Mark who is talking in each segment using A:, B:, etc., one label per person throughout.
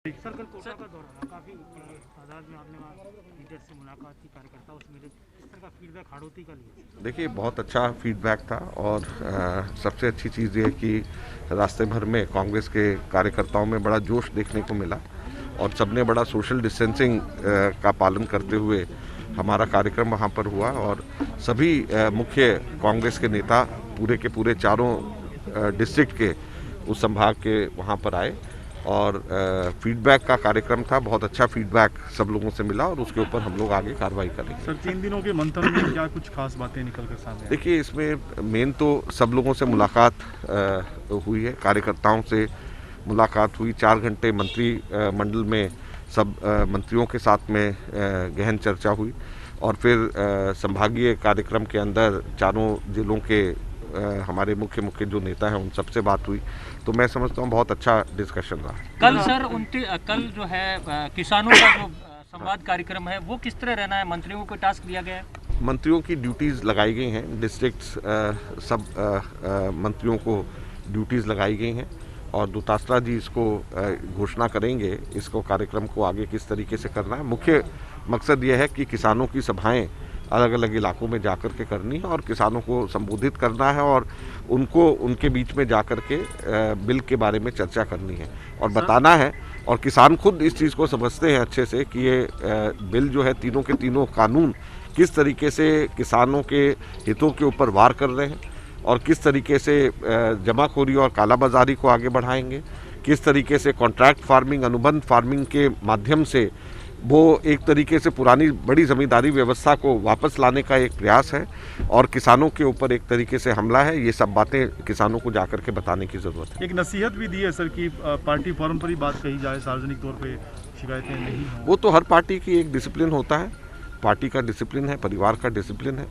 A: Sir कल कोटा का दौरा था, काफ़ी तादाद में आपने वहाँ लीडर से मुलाकात की, कार्यकर्ताओं से मिले, किस तरह का फीडबैक हाड़ौती का लिया?
B: देखिए, बहुत अच्छा फीडबैक था और सबसे अच्छी चीज़ ये है कि रास्ते भर में कांग्रेस के कार्यकर्ताओं में बड़ा जोश देखने को मिला और सबने बड़ा सोशल डिस्टेंसिंग का पालन करते हुए हमारा कार्यक्रम वहाँ पर हुआ और सभी मुख्य कांग्रेस के नेता पूरे के पूरे चारों डिस्ट्रिक्ट के उस संभाग के वहाँ पर आए और फीडबैक का कार्यक्रम था। बहुत अच्छा फीडबैक सब लोगों से मिला और उसके ऊपर हम लोग आगे कार्रवाई करेंगे।
C: सर 3 दिनों के मंथन में क्या कुछ खास बातें निकल कर सामने आई?
B: देखिए, इसमें मेन तो सब लोगों से मुलाकात हुई है, कार्यकर्ताओं से मुलाकात हुई। 4 घंटे मंत्री मंडल में सब मंत्रियों के साथ में गहन चर्चा हुई और फिर संभागीय कार्यक्रम के अंदर चारों जिलों के हमारे मुख्य जो नेता हैं उन सबसे बात हुई। तो मैं समझता हूँ बहुत अच्छा डिस्कशन रहा।
D: कल सर कल जो है किसानों का जो संवाद कार्यक्रम है वो किस तरह रहना है? मंत्रियों को टास्क दिया गया है?
B: मंत्रियों की ड्यूटीज़ लगाई गई हैं, डिस्ट्रिक्ट्स सब मंत्रियों को ड्यूटीज़ लगाई गई हैं और दुतात्रा जी इसको घोषणा करेंगे, इसको कार्यक्रम को आगे किस तरीके से करना है। मुख्य मकसद ये है कि किसानों की सभाएं अलग अलग इलाकों में जाकर के करनी है और किसानों को संबोधित करना है और उनको उनके बीच में जाकर के बिल के बारे में चर्चा करनी है और बताना है। और किसान खुद इस चीज़ को समझते हैं अच्छे से कि ये बिल जो है, तीनों के तीनों कानून किस तरीके से किसानों के हितों के ऊपर वार कर रहे हैं और किस तरीके से जमाखोरी और कालाबाजारी को आगे बढ़ाएंगे, किस तरीके से कॉन्ट्रैक्ट फार्मिंग, अनुबंध फार्मिंग के माध्यम से वो एक तरीके से पुरानी बड़ी ज़मींदारी व्यवस्था को वापस लाने का एक प्रयास है और किसानों के ऊपर एक तरीके से हमला है। ये सब बातें किसानों को जाकर के बताने की ज़रूरत है।
C: एक नसीहत भी दी है सर कि पार्टी फॉरम पर ही बात कही जाए, सार्वजनिक तौर पे शिकायतें नहीं हों।
B: वो तो हर पार्टी की एक डिसिप्लिन होता है, पार्टी का डिसिप्लिन है, परिवार का डिसिप्लिन है।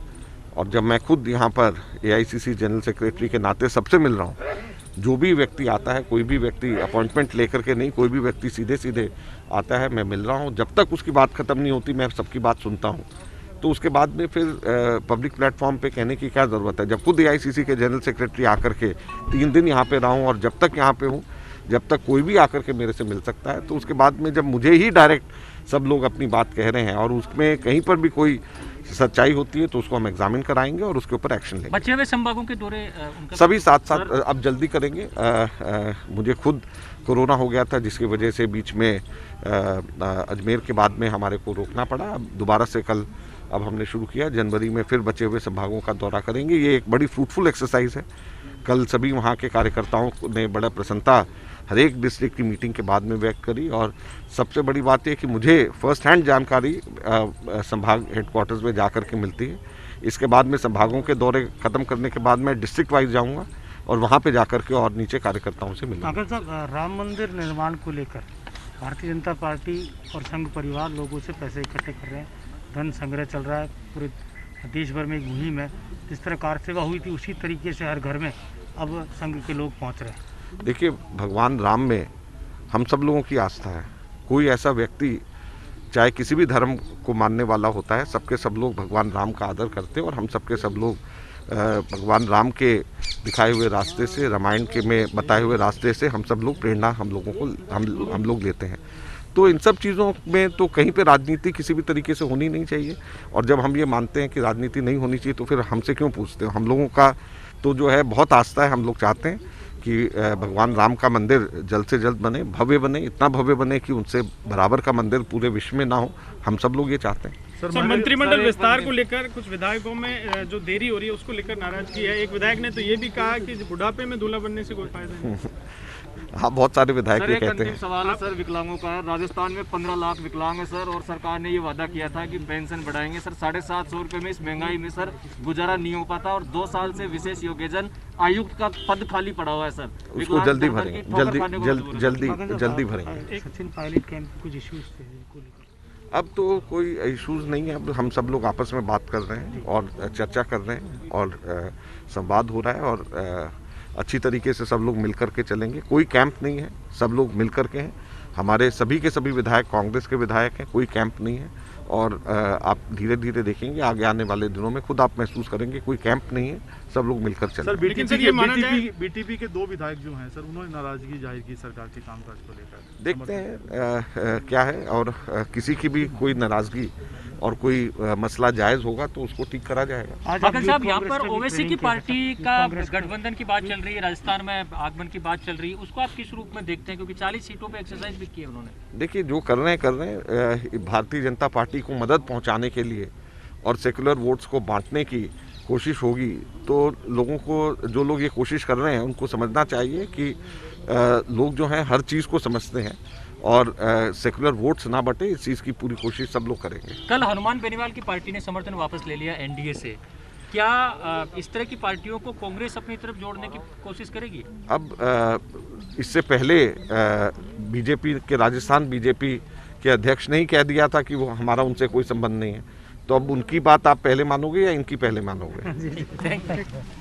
B: और जब मैं खुद यहाँ पर AICC जनरल सेक्रेटरी के नाते सबसे मिल रहा हूँ, जो भी व्यक्ति आता है, कोई भी व्यक्ति अपॉइंटमेंट लेकर के नहीं, कोई भी व्यक्ति सीधे सीधे आता है, मैं मिल रहा हूँ। जब तक उसकी बात ख़त्म नहीं होती मैं सबकी बात सुनता हूँ। तो उसके बाद में फिर पब्लिक प्लेटफॉर्म पे कहने की क्या ज़रूरत है। जब खुद AICC के जनरल सेक्रेटरी आकर के 3 दिन यहाँ पे रहा हूँ और जब तक यहाँ पे हूँ, जब तक कोई भी आकर के मेरे से मिल सकता है, तो उसके बाद में जब मुझे ही डायरेक्ट सब लोग अपनी बात कह रहे हैं और उसमें कहीं पर भी कोई सच्चाई होती है तो उसको हम एग्जामिन कराएंगे और उसके ऊपर एक्शन लेंगे।
D: बचे हुए संभागों के दौरे
B: सभी साथ साथ अब जल्दी करेंगे। मुझे खुद कोरोना हो गया था जिसकी वजह से बीच में अजमेर के बाद में हमारे को रोकना पड़ा। अब दोबारा से कल अब हमने शुरू किया, जनवरी में फिर बचे हुए संभागों का दौरा करेंगे। ये एक बड़ी फ्रूटफुल एक्सरसाइज है। कल सभी वहाँ के कार्यकर्ताओं ने बड़ा प्रसन्नता हर एक डिस्ट्रिक्ट की मीटिंग के बाद में व्यक्त करी और सबसे बड़ी बात यह कि मुझे फर्स्ट हैंड जानकारी संभाग हेडक्वार्टर्स में जाकर के मिलती है। इसके बाद में संभागों के दौरे ख़त्म करने के बाद मैं डिस्ट्रिक्ट वाइज जाऊंगा और वहाँ पे जाकर के और नीचे कार्यकर्ताओं से मिलूंगा।
A: कांग्रेस साहब, राम मंदिर निर्माण को लेकर भारतीय जनता पार्टी और संघ परिवार लोगों से पैसे इकट्ठे कर रहे हैं, धन संग्रह चल रहा है, पूरे देश भर में एक मुहिम है। जिस तरह कार सेवा हुई थी उसी तरीके से हर घर में अब संघ के लोग पहुँच रहे हैं।
B: देखिए, भगवान राम में हम सब लोगों की आस्था है। कोई ऐसा व्यक्ति चाहे किसी भी धर्म को मानने वाला होता है, सबके सब लोग भगवान राम का आदर करते हैं और हम सबके सब लोग भगवान राम के दिखाए हुए रास्ते से, रामायण के में बताए हुए रास्ते से हम सब लोग प्रेरणा हम लोगों को हम लोग लेते हैं। तो इन सब चीज़ों में तो कहीं पे राजनीति किसी भी तरीके से होनी नहीं चाहिए और जब हम ये मानते हैं कि राजनीति नहीं होनी चाहिए तो फिर हमसे क्यों पूछते हो। हम लोगों का तो जो है बहुत आस्था है। हम लोग चाहते हैं कि भगवान राम का मंदिर जल्द से जल्द बने, भव्य बने, इतना भव्य बने कि उनसे बराबर का मंदिर पूरे विश्व में ना हो। हम सब लोग ये चाहते हैं।
C: सर मंत्रिमंडल विस्तार को लेकर कुछ विधायकों में जो देरी हो रही है उसको लेकर नाराजगी है। एक विधायक ने तो ये भी कहा कि बुढ़ापे में दूल्हा बनने से कोई फायदा नहीं।
B: हाँ, बहुत सारे विधायक ये कहते हैं।
E: सवाल है सर विकलांगों का। राजस्थान में 15 लाख विकलांग है सर और सरकार ने ये वादा किया था कि पेंशन बढ़ाएंगे सर। 750 रुपये में इस महंगाई में सर गुजारा नहीं हो पाता और 2 साल से विशेष योग्यजन आयुक्त का पद खाली पड़ा हुआ है सर।
B: उसको जल्दी भरेंगे, जल्दी भरेंगे।
A: सचिन पायलट कैंप कुछ इश्यूज थे,
B: अब तो कोई इश्यूज नहीं है। अब हम सब लोग आपस में बात कर रहे हैं और चर्चा कर रहे हैं और संवाद हो रहा है और अच्छी तरीके से सब लोग मिल कर के चलेंगे। कोई कैंप नहीं है, सब लोग मिल कर के हैं हमारे सभी के सभी विधायक कांग्रेस के विधायक हैं, कोई कैंप नहीं है। और आप धीरे धीरे देखेंगे आगे आने वाले दिनों में खुद आप महसूस करेंगे कोई कैंप नहीं है, सब लोग मिलकर चल रहे हैं।
C: लेकिन सर ये माना जाए
F: बीटीपी के 2 विधायक जो हैं सर, उन्होंने नाराजगी जाहिर की सरकार के कामकाज को लेकर।
B: देखते हैं क्या है, और किसी की भी कोई नाराजगी और कोई मसला जायज़ होगा तो उसको ठीक करा जाएगा।
A: आज
D: अकल
A: आप
D: साहब,
A: यूथ
D: यहाँ
A: कांग्रेस
D: पर
A: से भी
D: ओवैसी की
A: ट्रेनिंग
D: पार्टी
A: किया
D: का
A: कांग्रेस
D: गठबंधन की बात चल रही है, राजस्थान में आगमन की बात चल रही है, उसको आप किस रूप में देखते हैं, क्योंकि 40 सीटों पे एक्सरसाइज भी की है उन्होंने।
B: देखिए जो कर रहे हैं भारतीय जनता पार्टी को मदद पहुंचाने के लिए और सेकुलर वोट्स को बांटने की कोशिश होगी, तो लोगों को, जो लोग ये कोशिश कर रहे हैं उनको समझना चाहिए कि लोग जो हैं हर चीज़ को समझते हैं और सेकुलर वोट्स ना बटे, इस चीज़ की पूरी कोशिश सब लोग करेंगे।
D: कल हनुमान बेनीवाल की पार्टी ने समर्थन वापस ले लिया एनडीए से, क्या इस तरह की पार्टियों को कांग्रेस अपनी तरफ जोड़ने की कोशिश करेगी?
B: अब इससे पहले बीजेपी के राजस्थान बीजेपी के अध्यक्ष ने ही कह दिया था कि वो हमारा उनसे कोई संबंध नहीं है, तो अब उनकी बात आप पहले मानोगे या इनकी पहले मानोगे?
D: Thank you.